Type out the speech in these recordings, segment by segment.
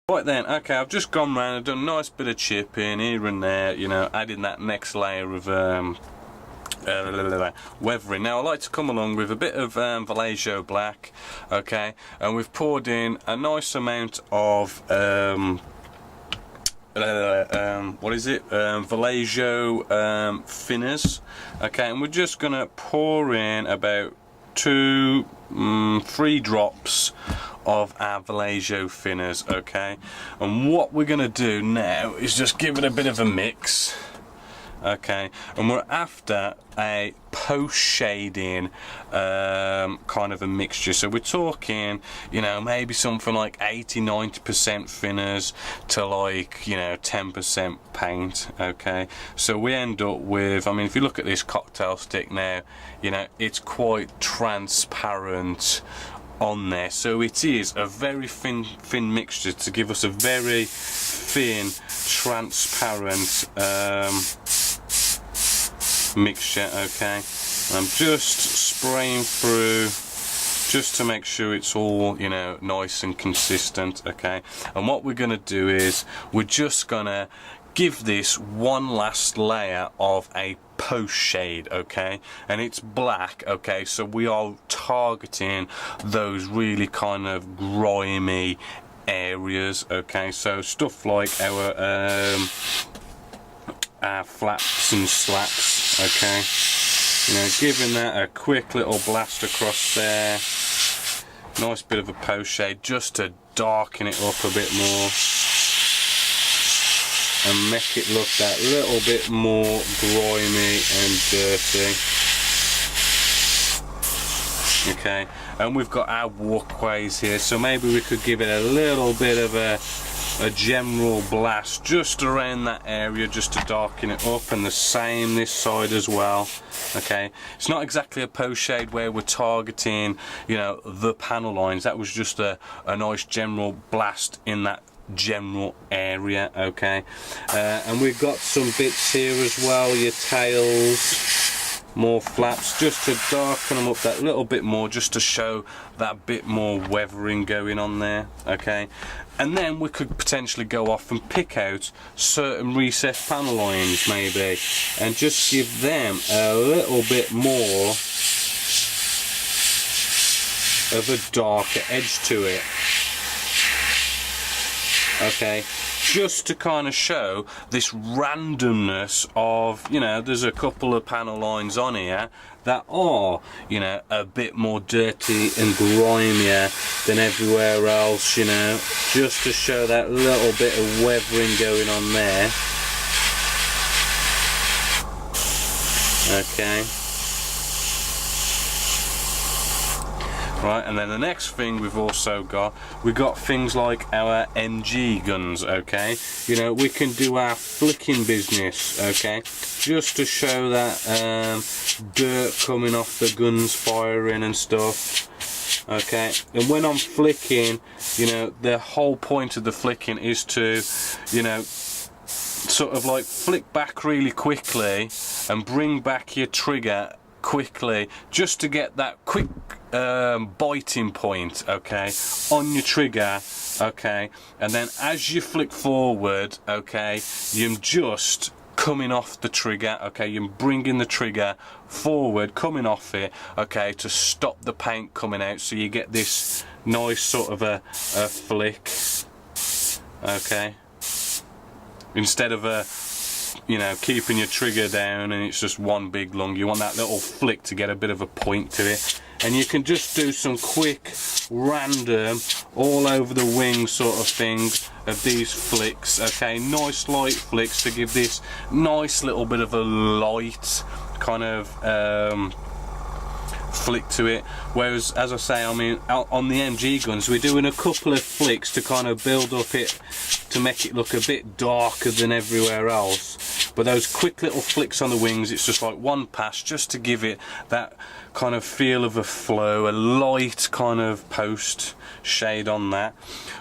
Right then, okay, I've just gone round and done a nice bit of chipping here and there, you know, adding that next layer of weathering. Now I like to come along with a bit of Vallejo black, okay, and we've poured in a nice amount of what is it, Vallejo thinners, okay, and we're just gonna pour in about 2-3 drops of our Vallejo thinners, okay, and what we're gonna do now is just give it a bit of a mix, okay, and we're after a post shading kind of a mixture, so we're talking, you know, maybe something like 80-90% thinners to, like, you know, 10% paint, okay, so we end up with, I mean, if you look at this cocktail stick now, you know, it's quite transparent on there, so it is a very thin mixture to give us a very thin transparent mixture, okay. I'm just spraying through just to make sure it's all, you know, nice and consistent, okay. And what we're gonna do is we're just gonna give this one last layer of a post shade, okay, and it's black, okay, so we are targeting those really kind of grimy areas, okay, so stuff like our flaps and slats, okay, you know, giving that a quick little blast across there, nice bit of a post shade just to darken it up a bit more and make it look that little bit more grimy and dirty, okay. And we've got our walkways here, so maybe we could give it a little bit of a general blast just around that area just to darken it up, and the same this side as well, okay. It's not exactly a post shade where we're targeting, you know, the panel lines. That was just a nice general blast in that general area, okay. And we've got some bits here as well, your tails, more flaps, just to darken them up that little bit more, just to show that bit more weathering going on there, okay. And then we could potentially go off and pick out certain recessed panel lines maybe and just give them a little bit more of a darker edge to it, okay, just to kind of show this randomness of, you know, there's a couple of panel lines on here that are, you know, a bit more dirty and grimier than everywhere else, you know, just to show that little bit of weathering going on there, okay. Right, and then the next thing we've also got, things like our MG guns, okay. You know, we can do our flicking business, okay, just to show that dirt coming off the guns firing and stuff, okay. And when I'm flicking, you know, the whole point of the flicking is to, you know, sort of like flick back really quickly and bring back your trigger quickly, just to get that quick biting point, okay, on your trigger, okay. And then as you flick forward, okay, you're just coming off the trigger, okay, you're bringing the trigger forward, coming off it, okay, to stop the paint coming out, so you get this nice sort of a flick, okay, instead of a, you know, keeping your trigger down and it's just one big lung. You want that little flick to get a bit of a point to it, and you can just do some quick random all over the wing sort of thing of these flicks, okay, nice light flicks to give this nice little bit of a light kind of flick to it. Whereas, as I say, I mean, on the MG guns we're doing a couple of flicks to kind of build up it, to make it look a bit darker than everywhere else. But those quick little flicks on the wings, it's just like one pass, just to give it that kind of feel of a flow, a light kind of post shade on that.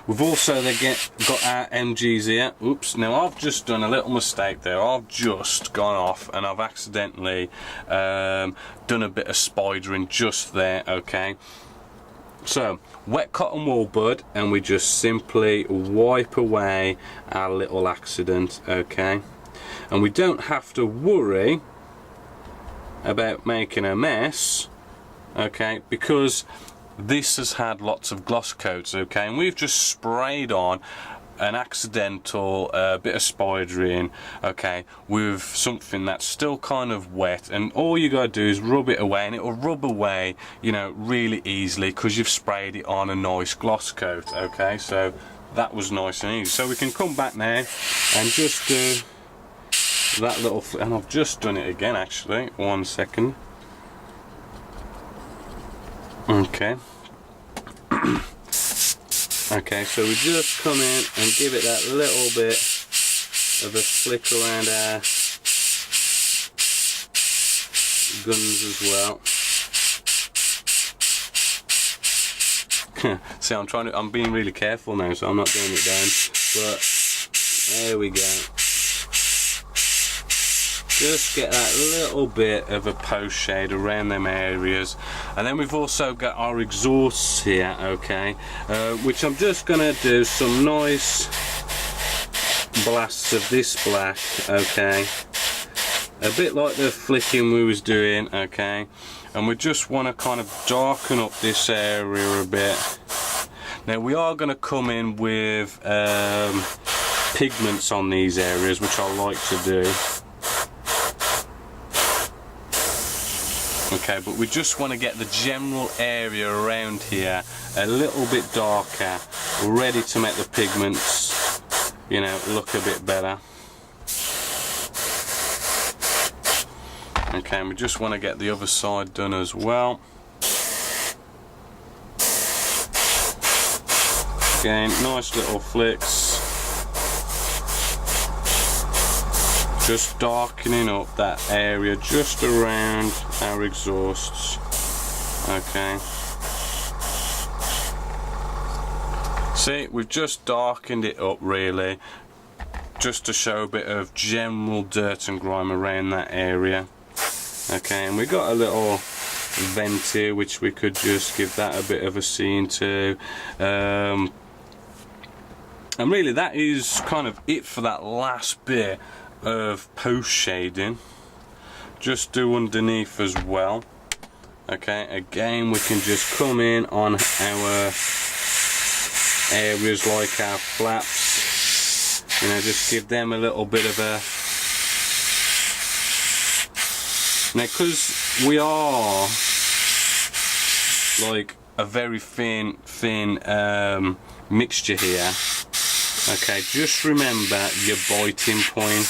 We've also got our MGs here. Oops, now I've just done a little mistake there. I've just gone off and I've accidentally done a bit of spidering just there, okay. So wet cotton wool bud, and we just simply wipe away our little accident, okay? And we don't have to worry about making a mess, okay, because this has had lots of gloss coats, okay, and we've just sprayed on an accidental bit of spidering, okay, with something that's still kind of wet, and all you gotta do is rub it away, and it'll rub away, you know, really easily because you've sprayed it on a nice gloss coat, okay? So that was nice and easy. So we can come back now and just do that little, and I've just done it again actually, 1 second. Okay. Okay, so we just come in and give it that little bit of a flick around our guns as well. See, I'm being really careful now, so I'm not doing it down, but there we go. Just get that little bit of a post shade around them areas, and then we've also got our exhausts here, okay, which I'm just gonna do some nice blasts of this black, okay, a bit like the flicking we was doing, okay, and we just want to kind of darken up this area a bit. Now we are going to come in with pigments on these areas, which I like to do. Okay, but we just want to get the general area around here a little bit darker, ready to make the pigments, you know, look a bit better. Okay, and we just want to get the other side done as well. Again, nice little flicks. Just darkening up that area just around our exhausts. Okay. See, we've just darkened it up really, just to show a bit of general dirt and grime around that area. Okay, and we got a little vent here which we could just give that a bit of a scene to. And really that is kind of it for that last bit of post shading. Just do underneath as well. Okay, again we can just come in on our areas like our flaps, you know, just give them a little bit of a, now because we are like a very thin mixture here, okay, just remember your biting point.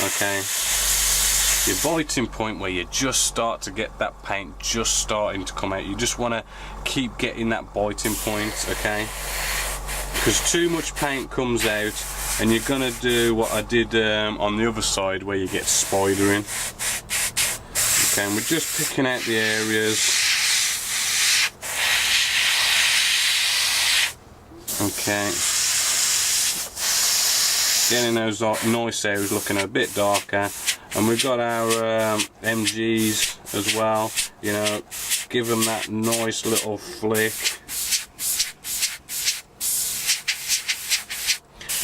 Okay, your biting point where you just start to get that paint just starting to come out, you just want to keep getting that biting point, okay, because too much paint comes out and you're gonna do what I did on the other side where you get spidering. Okay, and we're just picking out the areas. Okay, getting those nice areas looking a bit darker, and we've got our MGs as well, you know, give them that nice little flick,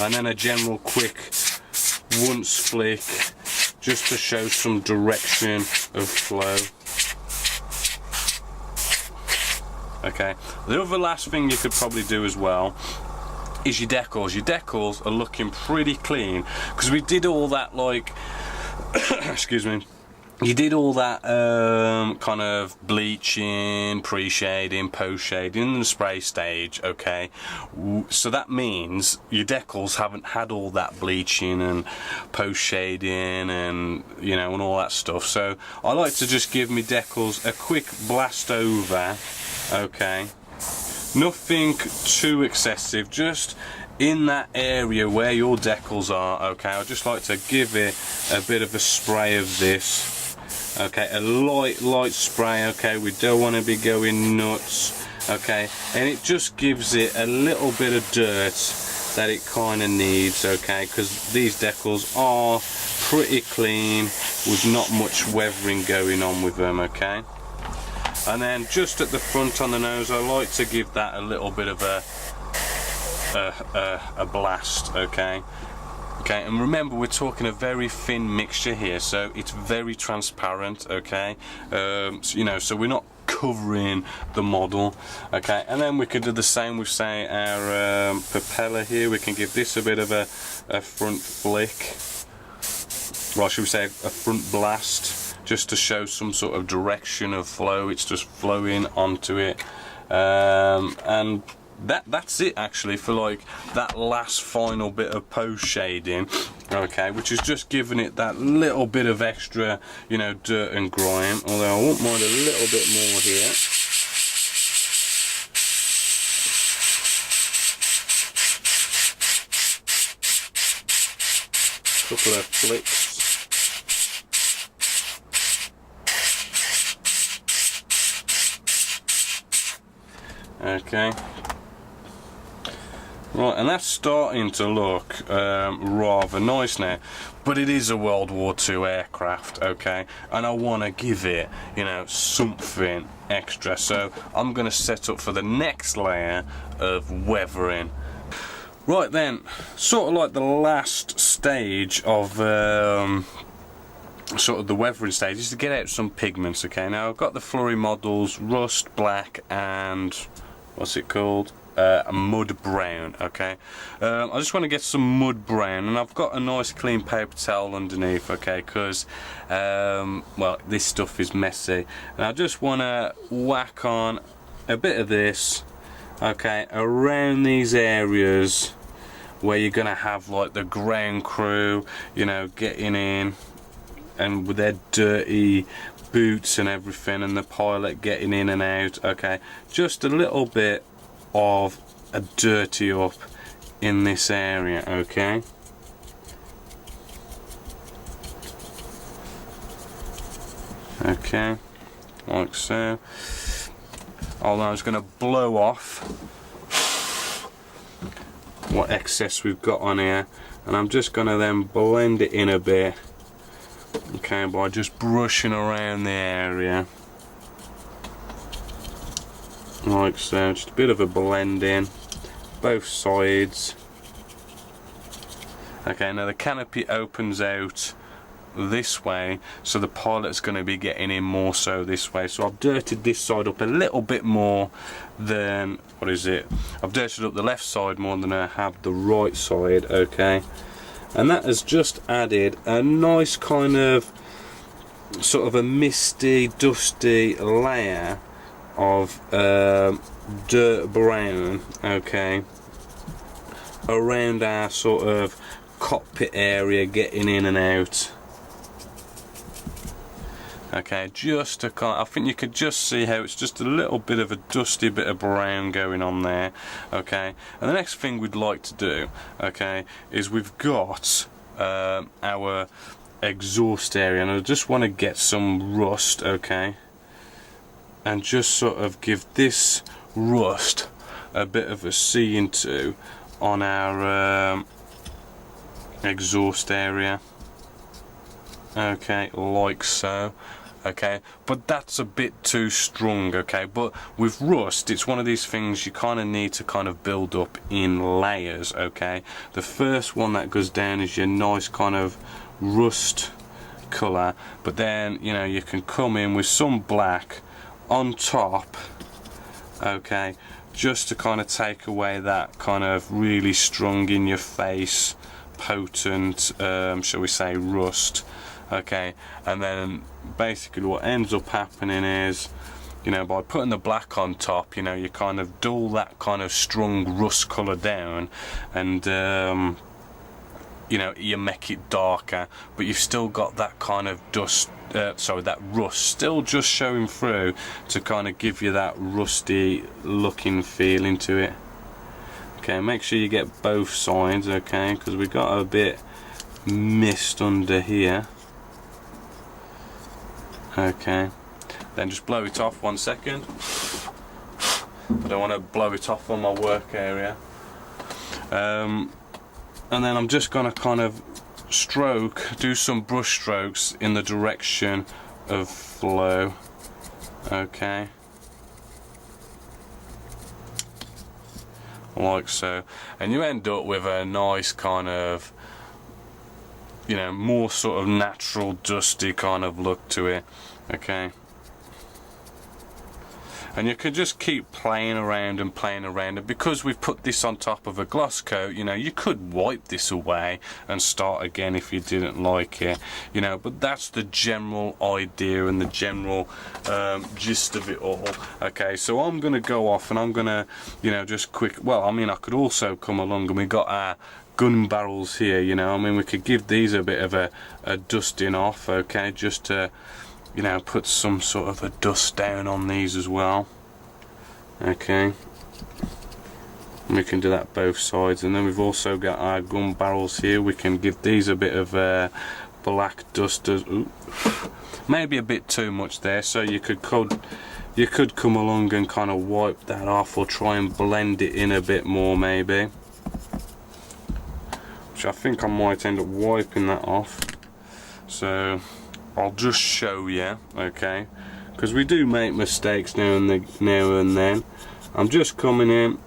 and then a general quick once flick just to show some direction of flow. Okay, the other last thing you could probably do as well is your decals. Your decals are looking pretty clean because we did all that, like excuse me, you did all that kind of bleaching, pre-shading, post-shading in the spray stage, okay, so that means your decals haven't had all that bleaching and post-shading and, you know, and all that stuff. So I like to just give me decals a quick blast over, okay, nothing too excessive, just in that area where your decals are, okay. I just like to give it a bit of a spray of this, okay, a light spray, okay, we don't want to be going nuts, okay, and it just gives it a little bit of dirt that it kind of needs, okay, because these decals are pretty clean with not much weathering going on with them, okay. And then just at the front on the nose, I like to give that a little bit of a blast, okay? Okay, and remember we're talking a very thin mixture here, so it's very transparent, okay? So, you know, so we're not covering the model, okay? And then we could do the same with, say, our propeller here. We can give this a bit of a front flick, well, should we say a front blast, just to show some sort of direction of flow. It's just flowing onto it, and that's it actually for like that last final bit of post shading, okay, which is just giving it that little bit of extra, you know, dirt and grime, although I won't mind a little bit more here. Couple of flicks. Okay. Right, and that's starting to look rather nice now, but it is a World War II aircraft, okay, and I want to give it, you know, something extra, so I'm going to set up for the next layer of weathering. Right then, sort of like the last stage of sort of the weathering stage is to get out some pigments, okay. Now I've got the Flurry models, rust, black, and what's it called? A mud brown, okay. I just want to get some mud brown, and I've got a nice clean paper towel underneath, okay, because well, this stuff is messy, and I just want to whack on a bit of this, okay, around these areas where you're gonna have like the ground crew, you know, getting in and with their dirty boots and everything, and the pilot getting in and out, okay. Just a little bit of a dirty up in this area, okay. Okay, like so. Although I'm just going to blow off what excess we've got on here, and I'm just going to then blend it in a bit, okay, by just brushing around the area. Like so, just a bit of a blend in both sides. Okay, now the canopy opens out this way, so the pilot's going to be getting in more so this way. So I've dirtied this side up a little bit more than, what is it? I've dirtied up the left side more than I have the right side, okay. And that has just added a nice kind of sort of a misty, dusty layer of dirt brown, okay, around our sort of cockpit area, getting in and out, okay, just to kind of, I think you could just see how it's just a little bit of a dusty bit of brown going on there, okay. And the next thing we'd like to do, okay, is we've got our exhaust area, and I just want to get some rust, okay, and just sort of give this rust a bit of a see into on our exhaust area, okay, like so, okay. But that's a bit too strong, okay. But with rust, it's one of these things you kind of need to kind of build up in layers, okay. The first one that goes down is your nice kind of rust colour, but then, you know, you can come in with some black on top, okay, just to kind of take away that kind of really strong in your face, potent, shall we say, rust, okay. And then basically what ends up happening is, you know, by putting the black on top, you know, you kind of dull that kind of strong rust colour down, and you know, you make it darker, but you've still got that kind of dust, sorry, that rust still just showing through to kind of give you that rusty looking feeling to it. Okay, make sure you get both sides, okay, because we got a bit mist under here. Okay, then just blow it off 1 second. I don't want to blow it off on my work area. And then I'm just going to kind of do some brush strokes in the direction of flow, okay, like so, and you end up with a nice kind of, you know, more sort of natural dusty kind of look to it, okay. And you can just keep playing around and playing around, and because we've put this on top of a gloss coat, you know, you could wipe this away and start again if you didn't like it, you know, but that's the general idea and the general gist of it all, okay. So I'm gonna go off and I'm gonna, you know, just quick, well, I mean, I could also come along and we got our gun barrels here, you know, I mean, we could give these a bit of a dusting off, okay, just to, you know, put some sort of a dust down on these as well, okay. And we can do that both sides, and then we've also got our gun barrels here. We can give these a bit of black dust as, maybe a bit too much there, so you could come along and kind of wipe that off, or try and blend it in a bit more maybe, which I think I might end up wiping that off. So I'll just show you, okay, because we do make mistakes now and then. I'm just coming in,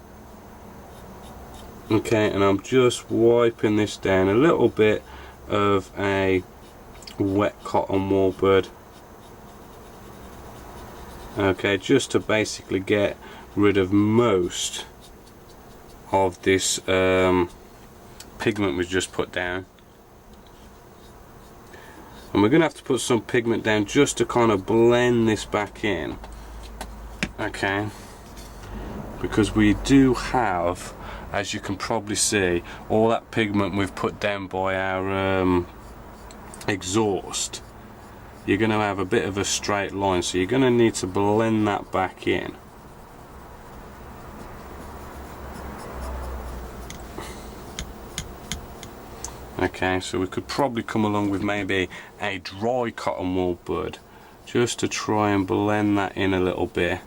okay, and I'm just wiping this down, a little bit of a wet cotton wool bud, okay, just to basically get rid of most of this pigment we just put down. And we're going to have to put some pigment down just to kind of blend this back in, okay, because we do have, as you can probably see, all that pigment we've put down by our exhaust. You're going to have a bit of a straight line, so you're going to need to blend that back in. Okay, so we could probably come along with maybe a dry cotton wool bud just to try and blend that in a little bit,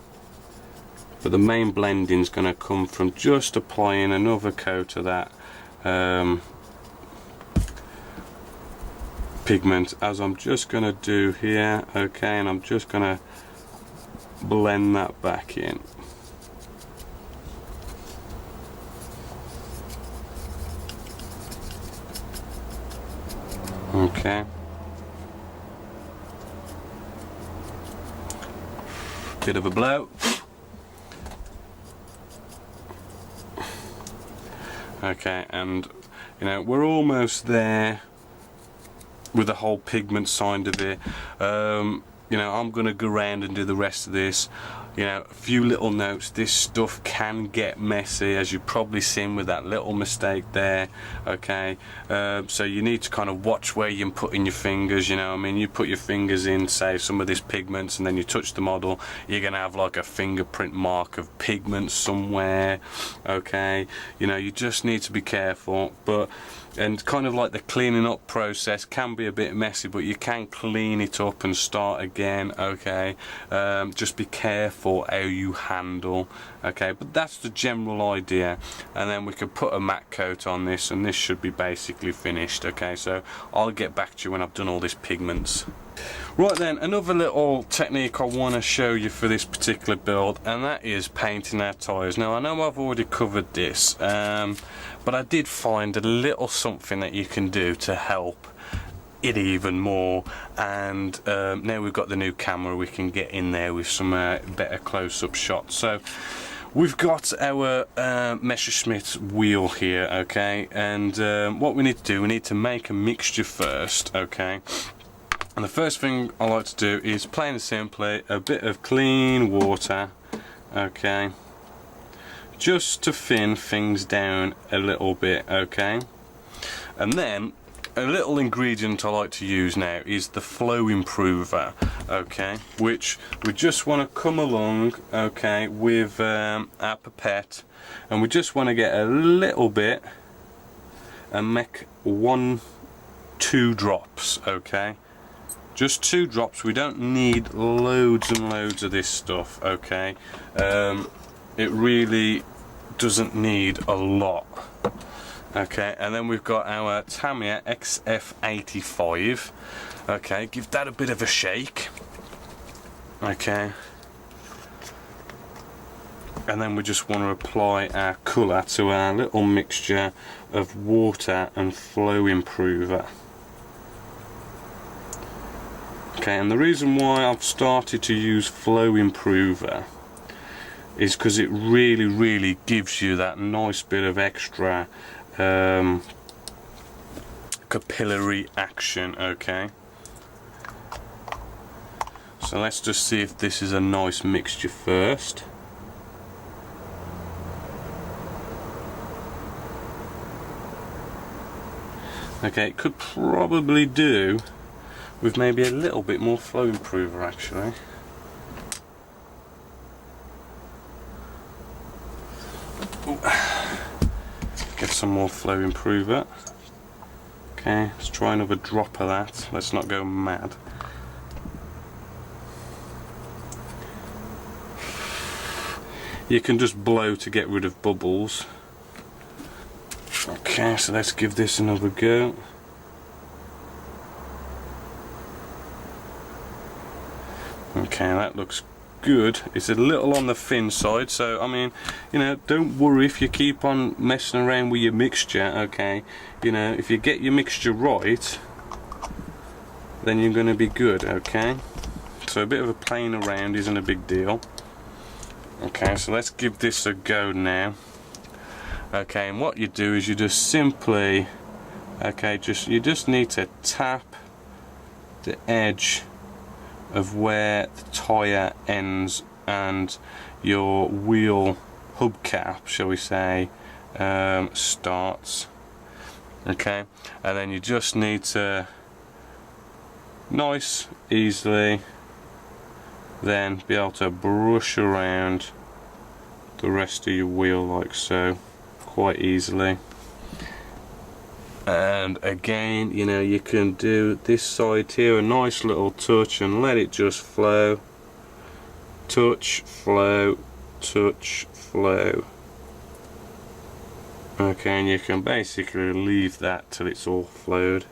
but the main blending is going to come from just applying another coat of that pigment, as I'm just going to do here, okay, and I'm just going to blend that back in. Okay, bit of a blow. Okay, and you know, we're almost there with the whole pigment side of it. You know, I'm gonna go around and do the rest of this. You know, a few little notes. This stuff can get messy, as you've probably seen with that little mistake there, okay. So you need to kind of watch where you're putting your fingers, you know. I mean, you put your fingers in, say, some of this pigments, and then you touch the model, you're gonna have like a fingerprint mark of pigment somewhere, okay. You know, you just need to be careful, but and kind of like the cleaning up process can be a bit messy, but you can clean it up and start again, okay. Just be careful how you handle, okay, but that's the general idea. And then we could put a matte coat on this, and this should be basically finished, okay. So I'll get back to you when I've done all these pigments. Right then, another little technique I want to show you for this particular build, and that is painting our tyres. Now I know I've already covered this, but I did find a little something that you can do to help it even more. And now we've got the new camera, we can get in there with some better close-up shots. So we've got our Messerschmitt wheel here, okay, and what we need to do, we need to make a mixture first, okay. And the first thing I like to do is, plain and simply, a bit of clean water, okay, just to thin things down a little bit, okay. And then a little ingredient I like to use now is the flow improver, okay, which we just want to come along, okay, with our pipette, and we just want to get a little bit and make 1-2 drops, okay. Just 2 drops. We don't need loads and loads of this stuff, okay. It really doesn't need a lot, okay. And then we've got our Tamiya XF85, okay. Give that a bit of a shake, okay. and then we just want to apply our colour to our little mixture of water and flow improver. Okay, and the reason why I've started to use flow improver is because it really gives you that nice bit of extra capillary action. Okay, so let's just see if this is a nice mixture first. Okay, it could probably do with maybe a little bit more flow improver actually. Ooh. Get some more flow improver. Okay, let's try another drop of that. Let's not go mad. You can just blow to get rid of bubbles. Okay, so let's give this another go. Okay, that looks good. It's a little on the thin side, so I mean, you know, don't worry if you keep on messing around with your mixture. Okay, you know, if you get your mixture right, then you're going to be good. Okay, so a bit of a playing around isn't a big deal. Okay, so let's give this a go now. Okay, and what you do is you just simply, okay, you just need to tap the edge of where the tyre ends and your wheel hubcap, shall we say, starts. Okay, and then you just need to nice easily then be able to brush around the rest of your wheel like so, quite easily. And again, you know, you can do this side here a nice little touch and let it just flow. Touch, flow, touch, flow. Okay, and you can basically leave that till it's all flowed.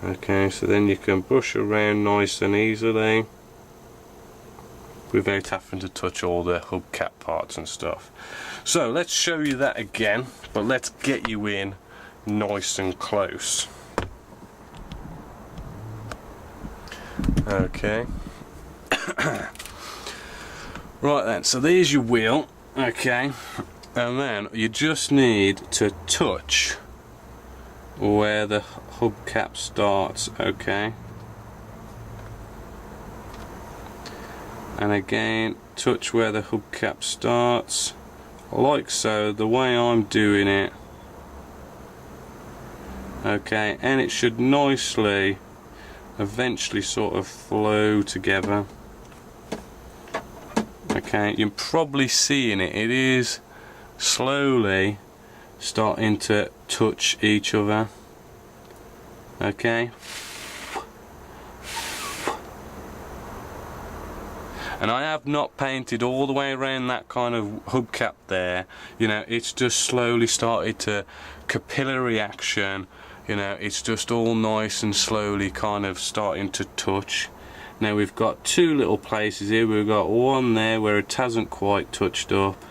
Okay, so then you can brush around nice and easily without having to touch all the hubcap parts and stuff. So let's show you that again, but let's get you in nice and close. Okay. Right then, so there's your wheel. Okay, and then you just need to touch where the hubcap starts. Okay, and again touch where the hubcap starts like so, the way I'm doing it. Okay, and it should nicely eventually sort of flow together. Okay, you're probably seeing it, it is slowly starting to touch each other. Okay, and I have not painted all the way around that kind of hubcap there. You know, it's just slowly started to capillary action. You know, it's just all nice and slowly kind of starting to touch. Now we've got two little places here. We've got one there where it hasn't quite touched up,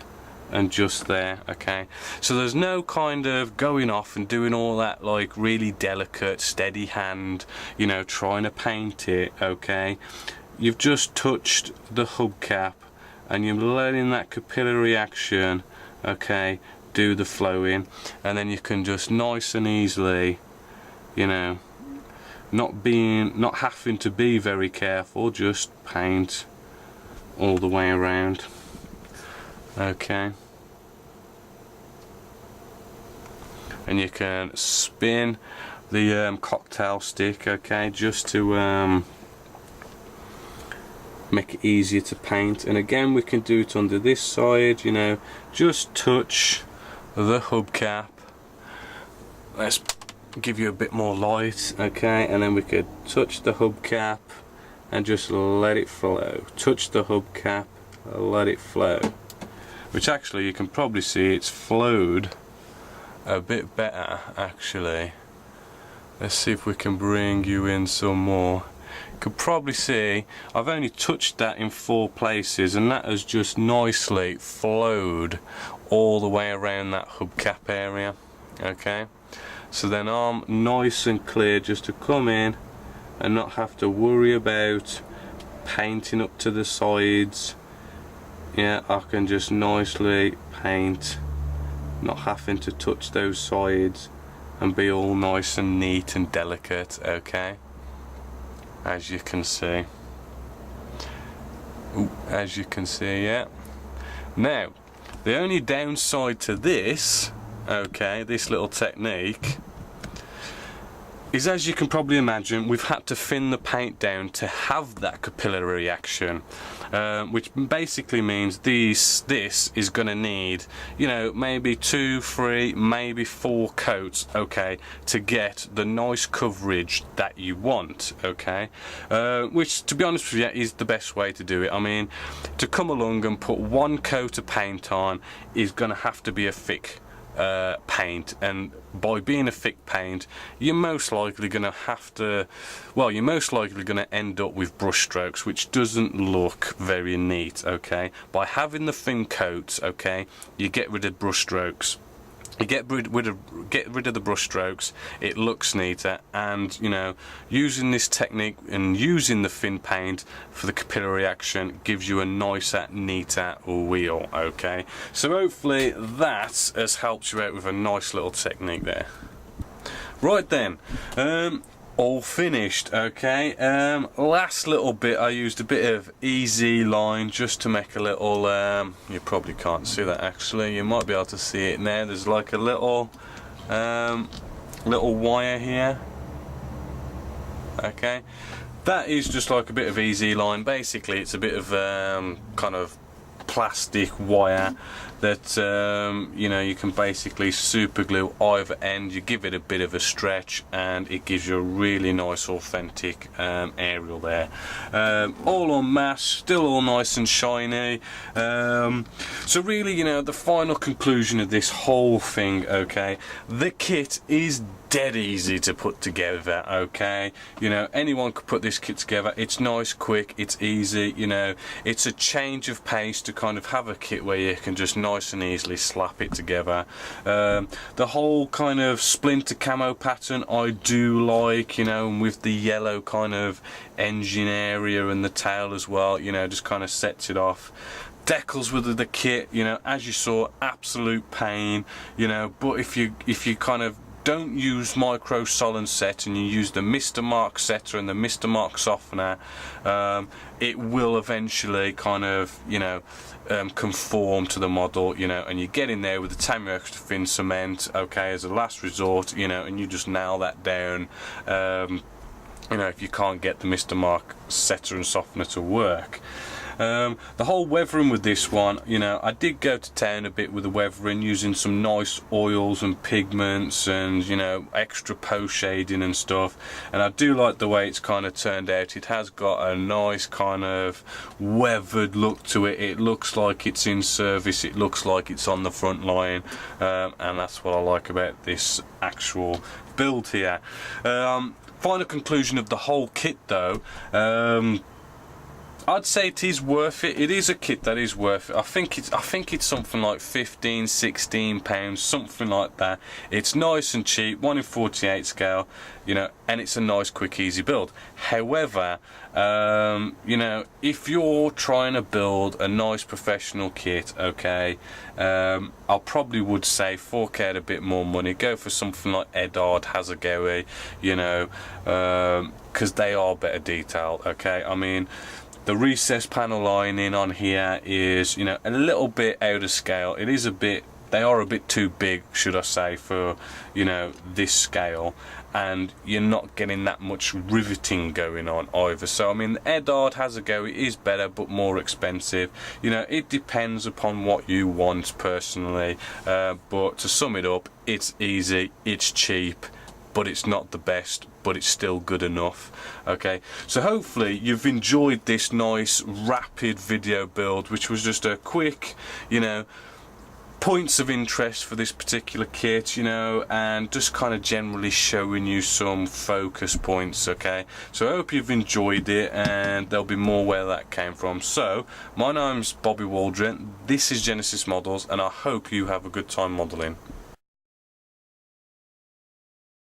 and just there. Okay, so there's no kind of going off and doing all that like really delicate steady hand, you know, trying to paint it. Okay, you've just touched the hubcap and you're letting that capillary action, okay, do the flowing, and then you can just nice and easily, you know, not having to be very careful, just paint all the way around. Okay, and you can spin the cocktail stick, okay, just to make it easier to paint. And again, we can do it under this side, you know, just touch the hubcap. Let's give you a bit more light, okay, and then we could touch the hubcap and just let it flow. Touch the hubcap, let it flow. Which actually you can probably see it's flowed a bit better actually. Let's see if we can bring you in some more. you could probably see I've only touched that in 4 places, and that has just nicely flowed all the way around that hubcap area. Okay, so then I'm nice and clear just to come in and not have to worry about painting up to the sides. Yeah, I can just nicely paint, not having to touch those sides, and be all nice and neat and delicate. Okay, as you can see. Ooh, as you can see, yeah. Now, the only downside to this, okay, this little technique, is, as you can probably imagine, we've had to thin the paint down to have that capillary action, which basically means this is going to need, you know, maybe 2, 3, maybe 4 coats, okay, to get the nice coverage that you want, okay, which, to be honest with you, is the best way to do it. I mean, to come along and put 1 coat of paint on is going to have to be a thick paint, and by being a thick paint, you're most likely going to have to, well, you're most likely going to end up with brush strokes, which doesn't look very neat. Okay, by having the thin coats, okay, you get rid of brush strokes. You get rid of the brush strokes, it looks neater, and, you know, using this technique and using the thin paint for the capillary action gives you a nicer, neater wheel. Okay, so hopefully that has helped you out with a nice little technique there. Right then, all finished. Okay, last little bit, I used a bit of easy line just to make a little, you probably can't see that actually, you might be able to see it now. There's like a little wire here. Okay, that is just like a bit of easy line. Basically it's a bit of kind of plastic wire that you know, you can basically super glue either end. You give it a bit of a stretch and it gives you a really nice authentic aerial there, all on mass, still all nice and shiny. So really, you know, the final conclusion of this whole thing, okay, the kit is dead easy to put together. Okay, you know, anyone could put this kit together. It's nice, quick, it's easy. You know, it's a change of pace to kind of have a kit where you can just nice and easily slap it together. The whole kind of splinter camo pattern I do like, you know, and with the yellow kind of engine area and the tail as well, you know, just kind of sets it off. Decals with the kit, you know, as you saw, absolute pain, you know, but if you kind of don't use micro solid set and you use the Mr. Mark setter and the Mr. Mark softener, it will eventually kind of, you know, conform to the model, you know, and you get in there with the Tamiya extra thin cement, okay, as a last resort, you know, and you just nail that down. You know, if you can't get the Mr. Mark setter and softener to work. The whole weathering with this one, you know, I did go to town a bit with the weathering, using some nice oils and pigments and, you know, extra post shading and stuff, and I do like the way it's kind of turned out. It has got a nice kind of weathered look to it. It looks like it's in service, it looks like it's on the front line, and that's what I like about this actual build here. Final conclusion of the whole kit though, I'd say it is worth it. It is a kit that is worth it. I think it's something like £15–16, something like that. It's nice and cheap, 1 in 48 scale, you know, and it's a nice, quick, easy build. However, you know, if you're trying to build a nice professional kit, okay, I probably would say fork out a bit more money. Go for something like Edard, Hasegawa, you know, because they are better detailed. Okay, I mean, the recessed panel lining on here is, you know, a little bit out of scale. It is a bit, they are a bit too big, should I say, for, you know, this scale, and you're not getting that much riveting going on either. So I mean, the Edard Hasegawa is better but more expensive. You know, it depends upon what you want personally, but to sum it up, it's easy, it's cheap, but it's not the best, but it's still good enough. Okay, so hopefully you've enjoyed this nice rapid video build, which was just a quick, you know, points of interest for this particular kit, you know, and just kind of generally showing you some focus points. Okay, so I hope you've enjoyed it, and there'll be more where that came from. So my name's Bobby Waldron, this is Genesis Models, and I hope you have a good time modelling.